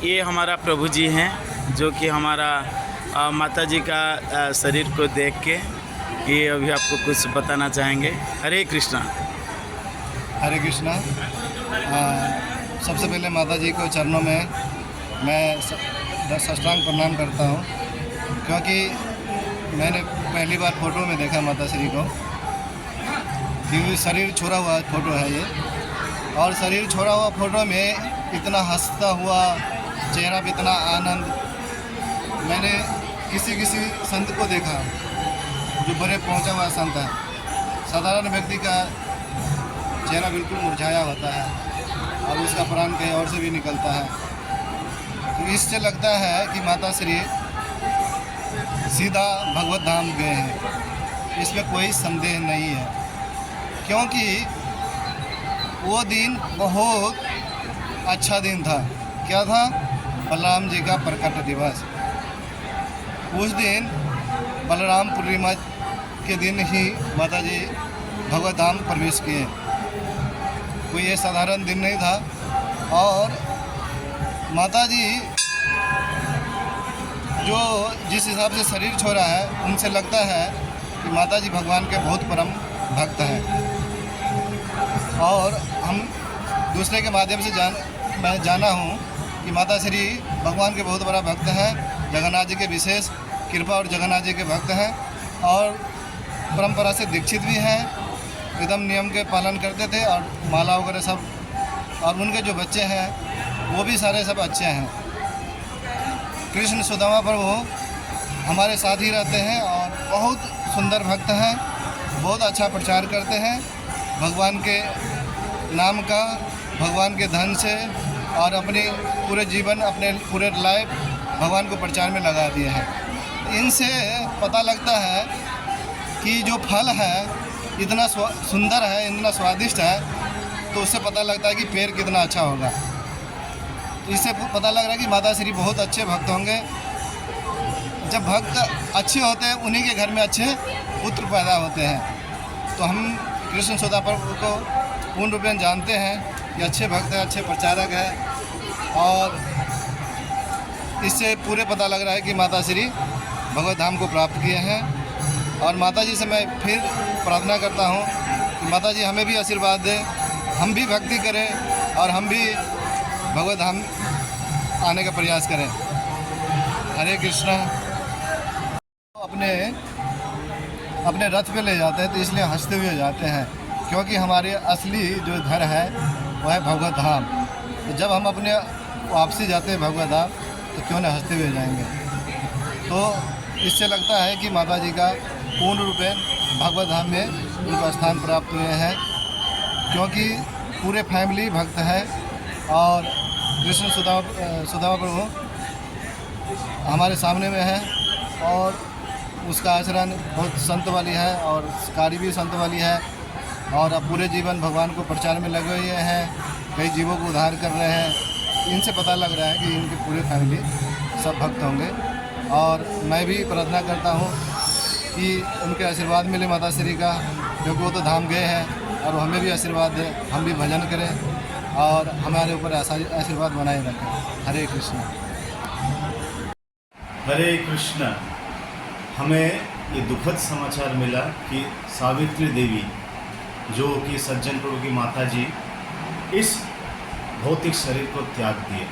ये हमारा प्रभु जी हैं जो कि हमारा माता जी का शरीर को देख के ये अभी आपको कुछ बताना चाहेंगे। हरे कृष्णा। हरे कृष्णा। सबसे पहले माता जी को चरणों में मैं साष्टांग प्रणाम करता हूँ, क्योंकि मैंने पहली बार फ़ोटो में देखा माता श्री को, क्योंकि शरीर छोड़ा हुआ फ़ोटो है ये, और शरीर छोड़ा हुआ फ़ोटो में इतना हंसता हुआ चेहरा पे इतना आनंद मैंने किसी संत को देखा जो बड़े पहुंचा हुआ संत है। साधारण व्यक्ति का चेहरा बिल्कुल मुरझाया होता है और उसका प्राण कहीं और से भी निकलता है। तो इससे लगता है कि माता श्री सीधा भगवत धाम गए हैं, इसमें कोई संदेह नहीं है, क्योंकि वो दिन बहुत अच्छा दिन था। क्या था? बलराम जी का प्रकट दिवस। उस दिन बलराम पूर्णिमा के दिन ही माता जी भगवत धाम प्रवेश किए। कोई ये साधारण दिन नहीं था। और माता जी जो जिस हिसाब से शरीर छोड़ा है, उनसे लगता है कि माता जी भगवान के बहुत परम भक्त हैं। और हम दूसरे के माध्यम से मैं जाना हूँ कि माता श्री भगवान के बहुत बड़ा भक्त हैं, जगन्नाथ जी के विशेष कृपा और जगन्नाथ जी के भक्त हैं, और परंपरा से दीक्षित भी हैं, एकदम नियम के पालन करते थे, और माला वगैरह सब, और उनके जो बच्चे हैं वो भी सारे सब अच्छे हैं। कृष्ण सुदामा प्रभु हमारे साथ ही रहते हैं और बहुत सुंदर भक्त हैं, बहुत अच्छा प्रचार करते हैं भगवान के नाम का, भगवान के धन से, और अपनी पूरे जीवन, अपने पूरे लाइफ भगवान को प्रचार में लगा दिए हैं। इनसे पता लगता है कि जो फल है इतना सुंदर है, इतना स्वादिष्ट है, तो उससे पता लगता है कि पेड़ कितना अच्छा होगा। तो इससे पता लग रहा है कि माता श्री बहुत अच्छे भक्त होंगे। जब भक्त अच्छे होते हैं, उन्हीं के घर में अच्छे पुत्र पैदा होते हैं। तो हम कृष्ण सुदा प्रभु को पूर्ण रूप में जानते हैं कि अच्छे भक्त हैं, अच्छे प्रचारक हैं, और इससे पूरे पता लग रहा है कि माता श्री भगवत धाम को प्राप्त किए हैं। और माता जी से मैं फिर प्रार्थना करता हूँ कि माता जी हमें भी आशीर्वाद दें, हम भी भक्ति करें और हम भी भगवत धाम आने का प्रयास करें। हरे कृष्णा। अपने रथ पे ले जाते हैं तो इसलिए हंसते हुए जाते हैं, क्योंकि हमारे असली जो घर है वह है भगवत धाम। तो जब हम अपने वापसी जाते हैं भगवत धाम, तो क्यों न हंसते हुए जाएंगे। तो इससे लगता है कि माता जी का पूर्ण रूप में भगवत धाम में उनको स्थान प्राप्त हुए हैं, क्योंकि पूरे फैमिली भक्त है। और कृष्ण सुदामा प्रभु हमारे सामने में है, और उसका आचरण बहुत संत वाली है, और कार्य भी संत वाली है, और अब पूरे जीवन भगवान को प्रचार में लगे हुए हैं, कई जीवों को उद्धार कर रहे हैं। इनसे पता लग रहा है कि इनकी पूरी फैमिली सब भक्त होंगे। और मैं भी प्रार्थना करता हूँ कि उनके आशीर्वाद मिले माता श्री का, क्योंकि वो तो धाम गए हैं, और हमें भी आशीर्वाद दें, हम भी भजन करें और हमारे ऊपर आशीर्वाद बनाए रखें। हरे कृष्ण। हरे कृष्ण। हमें ये दुखद समाचार मिला कि सावित्री देवी, जो कि सज्जन प्रभु की माता जी, इस भौतिक शरीर को त्याग दिए।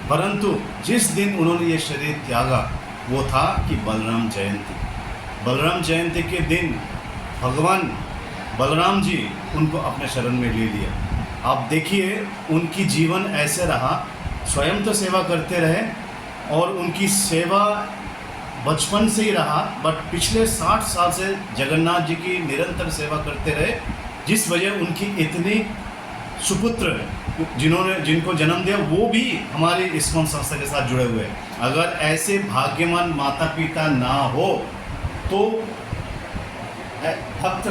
परंतु जिस दिन उन्होंने ये शरीर त्यागा वो था कि बलराम जयंती। बलराम जयंती के दिन भगवान बलराम जी उनको अपने शरण में ले लिया। आप देखिए उनकी जीवन ऐसे रहा, स्वयं तो सेवा करते रहे, और उनकी सेवा बचपन से ही रहा, बट पिछले 60 साल से जगन्नाथ जी की निरंतर सेवा करते रहे, जिस वजह उनकी इतनी सुपुत्र जिनको जन्म दिया वो भी हमारी इस्कॉन संस्था के साथ जुड़े हुए हैं। अगर ऐसे भाग्यवान माता पिता ना हो तो भक्त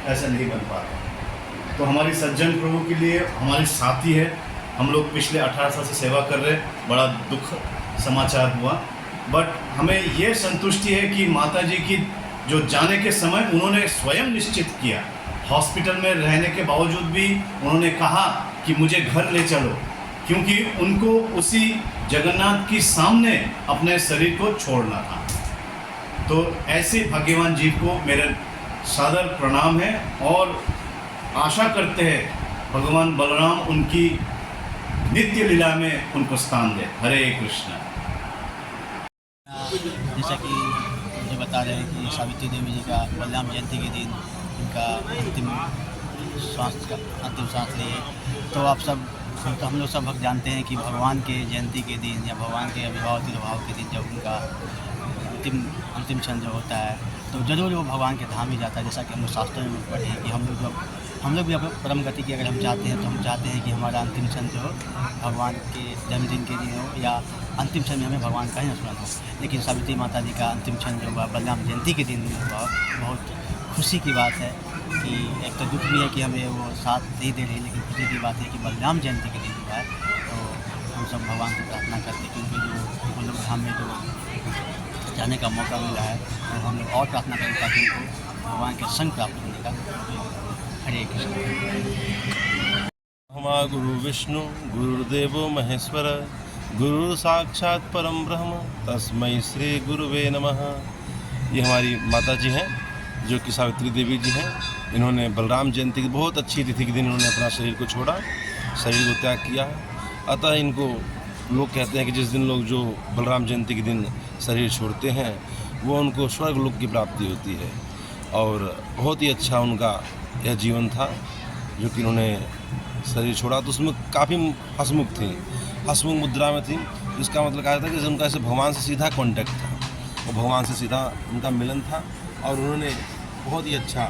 ऐसा नहीं बन पाता। तो हमारी सज्जन प्रभु के लिए हमारी साथी है, हम लोग पिछले 18 साल से सेवा कर रहे हैं। बड़ा दुख समाचार हुआ, बट हमें ये संतुष्टि है कि माता जी की जो जाने के समय उन्होंने स्वयं निश्चित किया, हॉस्पिटल में रहने के बावजूद भी उन्होंने कहा कि मुझे घर ले चलो, क्योंकि उनको उसी जगन्नाथ के सामने अपने शरीर को छोड़ना था। तो ऐसे भाग्यवान जीव को मेरे सादर प्रणाम है और आशा करते हैं भगवान बलराम उनकी नित्य लीला में उनको स्थान दे। हरे कृष्ण। जैसा कि मुझे बता रहे हैं कि सावित्री देवी जी का बलराम जयंती के दिन उनका अंतिम सांस लिए, तो आप सब तो हम लोग सब भक्त जानते हैं कि भगवान के जयंती के दिन या भगवान के आविर्भाव तिरुभाव के दिन जब उनका अंतिम क्षण जो होता है तो जरूर वो भगवान के धाम ही जाता है। जैसा कि हम लोग शास्त्रों में पढ़े हैं कि हम लोग भी अपने परम गति की अगर हम चाहते हैं तो हम चाहते हैं कि हमारा अंतिम क्षण जो भगवान के जन्मदिन के दिन हो या अंतिम क्षण में हमें भगवान का ही स्मरण हो। लेकिन सावित्री माता जी का अंतिम क्षण जो हुआ बलराम जयंती के दिन हुआ, बहुत खुशी की बात है कि एक तो दुख भी है कि हमें वो साथ नहीं दे रही, लेकिन खुशी की बात है कि बलराम जयंती के दिन हुआ है। तो हम सब भगवान से प्रार्थना करते हैं क्योंकि जो गोलोक धाम में जो जाने का मौका मिला है तो हम लोग और प्रार्थना करें ताकि उनको भगवान के संग प्राप्त होने का। हरे कृष्ण। हमारा गुरु विष्णु गुरुदेवो महेश्वर गुरु साक्षात परम ब्रह्म तस्मै श्री गुरुवे नमः। ये हमारी माता जी हैं जो कि सावित्री देवी जी हैं। इन्होंने बलराम जयंती की बहुत अच्छी तिथि के दिन इन्होंने अपना शरीर को छोड़ा, शरीर को त्याग किया। अतः इनको लोग कहते हैं कि जिस दिन लोग जो बलराम जयंती के दिन शरीर छोड़ते हैं वो उनको स्वर्ग लोक की प्राप्ति होती है। और बहुत ही अच्छा उनका यह जीवन था जो कि उन्होंने शरीर छोड़ा। तो उसमें काफ़ी हंसमुख थी, हंसमुख मुद्रा में थी, जिसका मतलब कहा जाता है कि उनका ऐसे भगवान से सीधा कांटेक्ट था, वो भगवान से सीधा उनका मिलन था। और उन्होंने बहुत ही अच्छा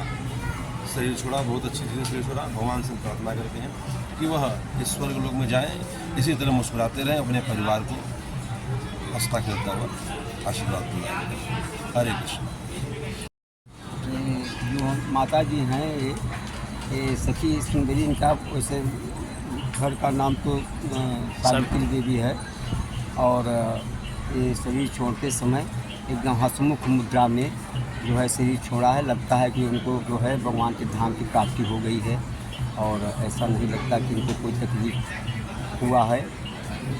शरीर छोड़ा, बहुत अच्छी चीज़ें शरीर छोड़ा। भगवान से प्रार्थना करते हैं कि वह इस स्वर्ग लोक में जाएँ, इसी तरह मुस्कुराते रहें, अपने परिवार को हंसता खेलता हुआ आशीर्वाद दिया। हरे कृष्ण। जो माता जी हैं ये सखी सुंदरी, इनका वैसे घर का नाम तो सावित्री देवी है। और ये शरीर छोड़ते समय एकदम हंसमुख मुद्रा में जो है शरीर छोड़ा है। लगता है कि उनको जो है भगवान के धाम की प्राप्ति हो गई है और ऐसा नहीं लगता कि उनको कोई तकलीफ हुआ है।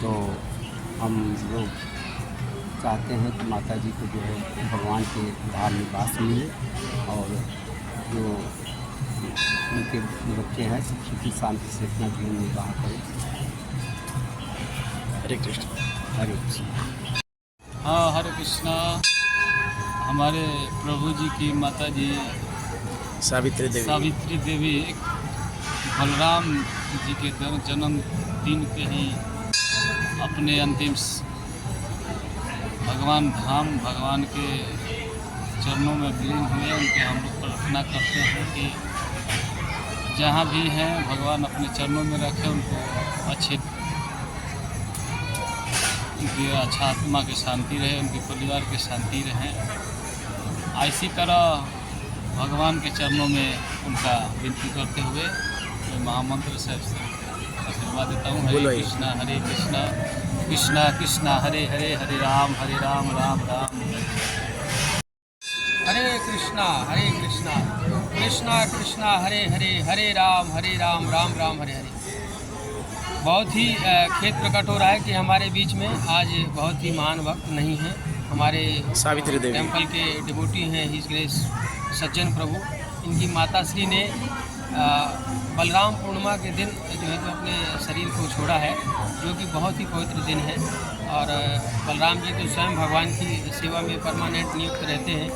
तो हम लोग चाहते हैं कि माता जी को जो है भगवान के धाम में वास मिले और जो उनके बच्चे हैं सब सुखी शांति से अपना जीवन निर्वाह करें। हरे कृष्ण। हरे कृष्ण। हाँ, हरे कृष्णा। हमारे प्रभु जी की माता जी सावित्री देवी बलराम जी के जन्मदिन पे ही अपने अंतिम भगवान धाम भगवान के चरणों में विलीन हुए। उनके हम लोग प्रार्थना करते हैं कि जहाँ भी हैं भगवान अपने चरणों में रखें, उनको उनकी अच्छा आत्मा की शांति रहे, उनके परिवार की शांति रहे। इसी तरह भगवान के चरणों में उनका विनती करते हुए मैं महामंत्र से आशीर्वाद देता हूँ। हरे कृष्णा कृष्णा कृष्णा हरे हरे, हरे राम राम राम। हरे कृष्णा कृष्णा कृष्णा हरे हरे, हरे राम राम राम हरे हरे। बहुत ही खेद प्रकट हो रहा है कि हमारे बीच में आज बहुत ही महान भक्त नहीं हैं। हमारे सावित्री देवी टेम्पल के डिवोटी हैं हिज ग्रेस सज्जन प्रभु। इनकी माता श्री ने बलराम पूर्णिमा के दिन जो है तो अपने शरीर को छोड़ा है, जो कि बहुत ही पवित्र दिन है। और बलराम जी तो स्वयं भगवान की सेवा में परमानेंट नियुक्त रहते हैं,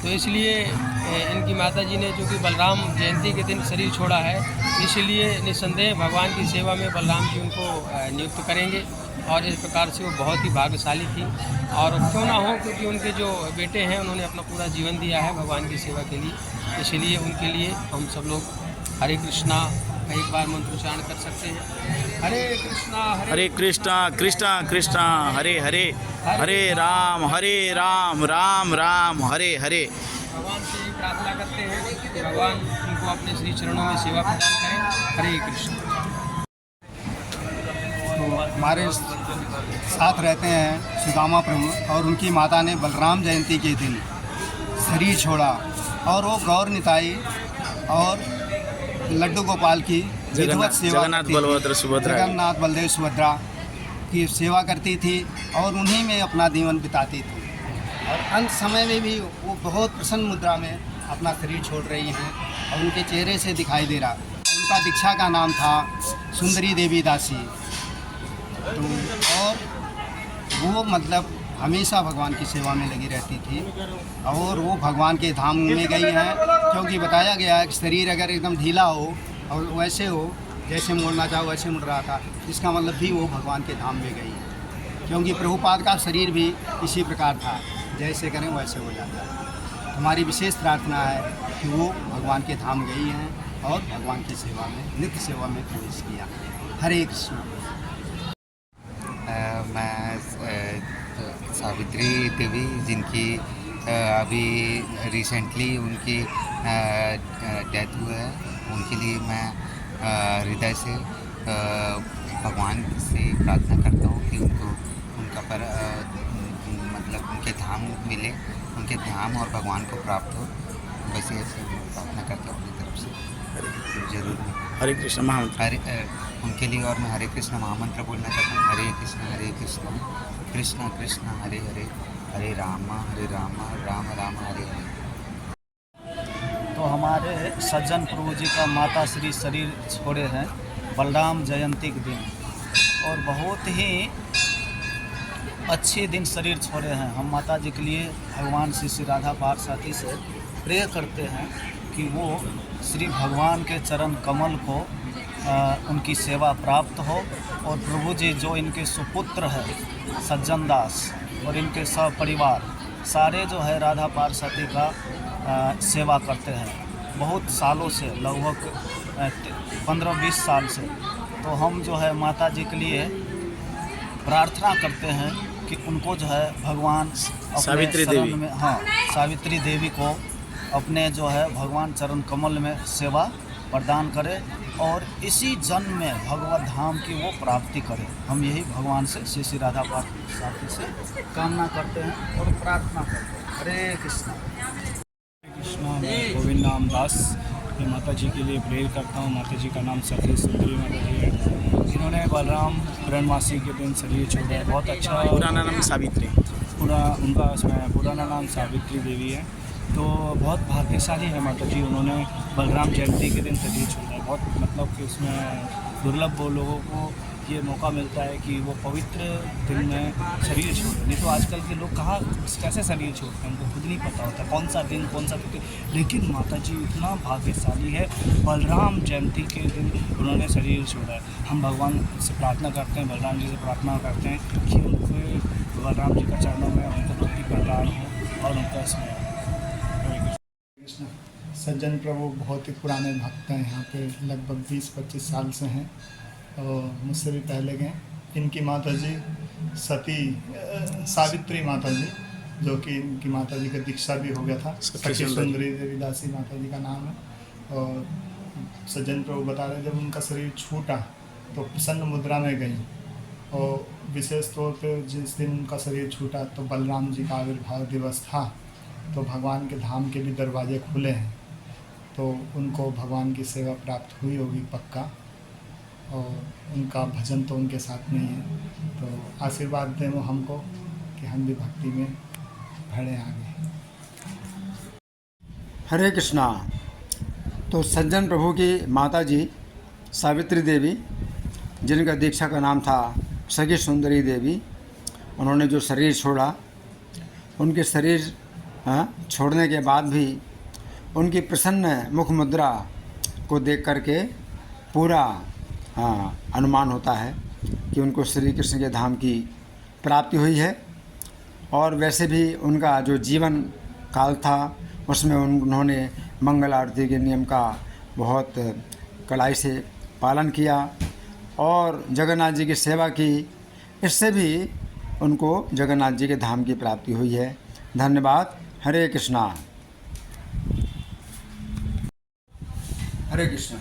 तो इसलिए इनकी माता जी ने जो कि बलराम जयंती के दिन शरीर छोड़ा है, इसलिए निस्संदेह भगवान की सेवा में बलराम जी उनको नियुक्त करेंगे। और इस प्रकार से वो बहुत ही भाग्यशाली थी। और क्यों ना हो, क्योंकि उनके जो बेटे हैं उन्होंने अपना पूरा जीवन दिया है भगवान की सेवा के लिए, इसलिए उनके लिए हम सब लोग हरे कृष्णा एक बार मंत्रोच्चारण कर सकते हैं। हरे कृष्णा कृष्णा कृष्णा हरे हरे, हरे राम राम राम हरे हरे। भगवान से ही प्रार्थना करते हैं कि भगवान उनको अपने श्री चरणों में सेवा प्रदान करें। हरे कृष्ण। तो हमारे साथ रहते हैं सुदामा प्रभु, और उनकी माता ने बलराम जयंती के दिन शरीर छोड़ा और वो गौर निताई और लड्डू गोपाल की विधिवत सेवा जगन्नाथ करती थी। बलभद्र सुभद्रा। जगन्नाथ बलदेव सुभद्रा की सेवा करती थी और उन्हीं में अपना जीवन बिताती थी। और अंत समय में भी वो बहुत प्रसन्न मुद्रा में अपना शरीर छोड़ रही हैं और उनके चेहरे से दिखाई दे रहा। उनका दीक्षा का नाम था सुंदरी देवी दासी। तो और वो मतलब हमेशा भगवान की सेवा में लगी रहती थी और वो भगवान के धाम में गई हैं, क्योंकि बताया गया है कि शरीर अगर एकदम ढीला हो और वैसे हो जैसे मुड़ना चाहो वैसे मुड़ रहा था, इसका मतलब भी वो भगवान के धाम में गई है, क्योंकि प्रभुपाद का शरीर भी इसी प्रकार था, जैसे करें वैसे हो जाता है। हमारी विशेष प्रार्थना है कि वो भगवान के धाम गई हैं और भगवान की सेवा में, नित्य सेवा में प्रवेश किया। हरे कृष्ण। मैं सावित्री देवी, जिनकी अभी रिसेंटली उनकी डेथ हुआ है, उनके लिए मैं हृदय से भगवान से प्रार्थना करता हूँ कि उनको उनका मतलब उनके धाम मिले, उनके धाम और भगवान को प्राप्त हो। वैसे ऐसे प्रार्थना करता हूँ अपनी तरफ से। जरूर हरे कृष्ण महामंत्र उनके लिए। और मैं हरे कृष्ण महामंत्र बोलना चाहता हूँ। हरे कृष्ण कृष्ण कृष्ण हरे हरे, हरे राम राम राम हरे हरे। तो हमारे सज्जन प्रभु जी का माता श्री शरीर छोड़े हैं बलराम जयंती के दिन, और बहुत ही अच्छे दिन शरीर छोड़े हैं। हम माता जी के लिए भगवान श्री राधा पार्वती से प्रे करते हैं कि वो श्री भगवान के चरण कमल को उनकी सेवा प्राप्त हो, और प्रभु जी जो इनके सुपुत्र है सज्जन दास और इनके सब परिवार सारे जो है राधा पार्वती का सेवा करते हैं बहुत सालों से, लगभग 15-20 साल से। तो हम जो है माता जी के लिए प्रार्थना करते हैं कि उनको जो है भगवान सावित्री देवी में, हाँ, सावित्री देवी को अपने जो है भगवान चरण कमल में सेवा प्रदान करे और इसी जन्म में भगवत धाम की वो प्राप्ति करे। हम यही भगवान से श्री राधा पार्वती से कामना करते हैं और प्रार्थना करते हैं। हरे कृष्णा। कृष्णा, मैं गोविंद नाम दास, मैं माता जी के लिए प्रेयर करता हूँ। माता जी का नाम सती सुंदरी माता जी है, जिन्होंने बलराम पूर्णमासी के दिन शरीर छोड़ा है। बहुत अच्छा। पुराना नाम सावित्री, उनका उसमें पुराना नाम सावित्री देवी है। तो बहुत भाग्यशाली है माता जी, उन्होंने बलराम जयंती के दिन शरीर छोड़ा है। बहुत मतलब कि उसमें दुर्लभ वो लोगों को ये मौका मिलता है कि वो पवित्र दिन में शरीर छोड़ें। नहीं तो आजकल के लोग कहाँ कैसे शरीर छोड़ते हैं, उनको खुद नहीं पता होता कौन सा दिन कौन सा दिन। लेकिन माता जी इतना भाग्यशाली है, बलराम जयंती के दिन उन्होंने शरीर छोड़ा है। हम भगवान से प्रार्थना करते हैं, बलराम जी से प्रार्थना करते हैं कि उनको बलराम जी का चरणों में उनको भक्ति प्रदान हो और उनका इसमें। सज्जन प्रभु बहुत ही पुराने भक्त हैं, यहाँ पे लगभग 20-25 साल से हैं और मुझसे भी पहले गए। इनकी माता जी सावित्री माता जी, जो कि इनकी माता जी का दीक्षा भी हो गया था, सखी सुंदरी देवी दासी माता जी का नाम है। और सज्जन प्रभु बता रहे जब उनका शरीर छूटा तो प्रसन्न मुद्रा में गई, और विशेष तौर पर जिस दिन उनका शरीर छूटा तो बलराम जी का आविर्भाव दिवस था, तो भगवान के धाम के भी दरवाजे खुले हैं, तो उनको भगवान की सेवा प्राप्त हुई होगी पक्का। और उनका भजन तो उनके साथ नहीं है, तो आशीर्वाद दें वो हमको कि हम भी भक्ति में बढ़े आगे। हरे कृष्णा। तो सज्जन प्रभु की माता जी सावित्री देवी, जिनका दीक्षा का नाम था सखी सुंदरी देवी, उन्होंने जो शरीर छोड़ा, उनके शरीर छोड़ने के बाद भी उनकी प्रसन्न मुख मुद्रा को देख करके पूरा अनुमान होता है कि उनको श्री कृष्ण के धाम की प्राप्ति हुई है। और वैसे भी उनका जो जीवन काल था उसमें उन्होंने मंगल आरती के नियम का बहुत कड़ाई से पालन किया और जगन्नाथ जी की सेवा की। इससे भी उनको जगन्नाथ जी के धाम की प्राप्ति हुई है। धन्यवाद। हरे कृष्णा। हरे कृष्ण।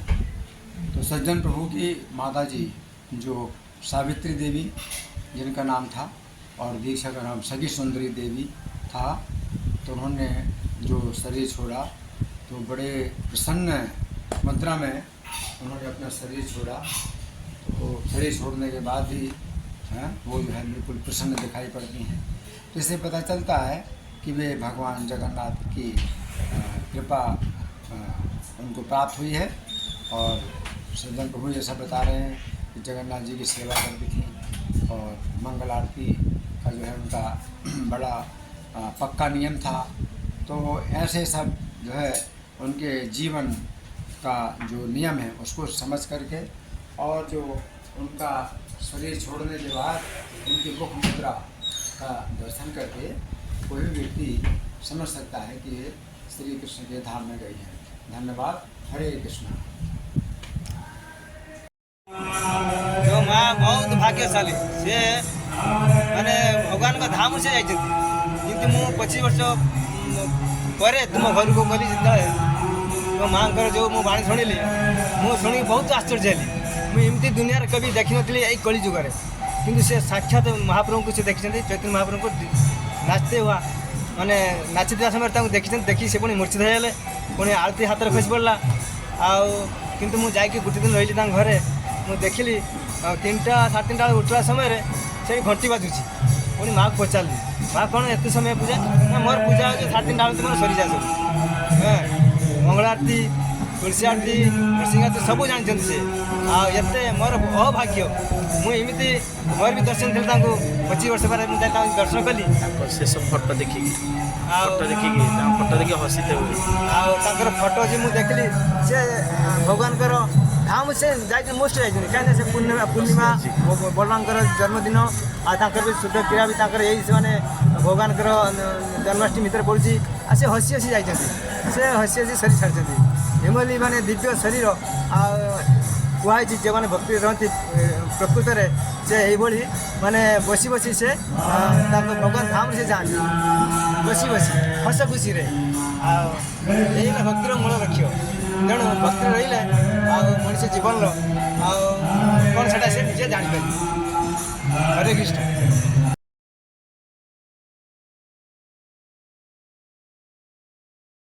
तो सज्जन प्रभु की माता जी जो सावित्री देवी, जिनका नाम था, और दीक्षा का नाम सखी सुंदरी देवी था, तो उन्होंने जो शरीर छोड़ा तो बड़े प्रसन्न मुद्रा में उन्होंने अपना शरीर छोड़ा, तो शरीर छोड़ने के बाद ही वो जो है बिल्कुल प्रसन्न दिखाई पड़ती हैं। तो इससे पता चलता है कि वे भगवान जगन्नाथ की कृपा उनको प्राप्त हुई है। और सज्जन प्रभु जैसा बता रहे हैं कि जगन्नाथ जी की सेवा करती थी और मंगल आरती का जो है उनका बड़ा पक्का नियम था। तो ऐसे सब जो है उनके जीवन का जो नियम है उसको समझ करके और जो उनका शरीर छोड़ने के बाद उनकी मुख मुद्रा का दर्शन करके कोई भी व्यक्ति समझ सकता है कि ये श्री कृष्ण के धाम में गई है। धन्यवाद। हरे कृष्ण। जो माँ बहुत भाग्यशाली से मैंने भगवान का धाम से जाती किंतु मु 25 वर्ष पर तुम घर को गली जो माँ जो मु बाणी शुणिली मु शुणी बहुत आश्चर्य हेली। मुझे दुनिया कभी देखी नी यही कली जुगे किंतु से साक्षात महाप्रभु को से देखी चैतन्य महाप्रभु को नाचते हुआ माने नाचते समय देखी देखी से पुणी मूर्छित होगले पुणी आरती हाथ में खसी पड़ा किंतु मु जाकि गोटे दिन रही घरे मुझे देखिली 3टा 3:30 बेले उठला समय से घंटी बाजुची पुणी माँ को पचारि माँ कौन एत समय पूजा ना मोर पूजा हो 3:30 बेले मोर सरी जाए सब मंगल आरती तुलसी आरती नृसिंह आरती सब जानते से आते मोर अभाग्य मुझे मोर भी दर्शन थी 25 वर्ष पर दर्शन कली शेष फोटो देखिए फोटो देखिए हसी थे आर फोटो जी मुझे देखली से भगवान धाम से जाए मोस्ट जाइए कहीं से पूर्णिमा बलराम जन्मदिन आर भी शुद्ध क्रिया भी यही से भगवान जन्माष्टमी भितर पड़ी से हसी हसी जाइए से हसी हसी शरीर छाड़ी एमली माने दिव्य शरीर कहुई जो मैंने भक्ति रहती प्रकृत में से यही माने बसी बसी से भगवान धाम से जाती बसी बसी हस खुशी यही भक्तिर मूल लक्ष्य तेणु भक्ति रही मनुष्य जीवन कौन से निजे जापर। हरे कृष्ण।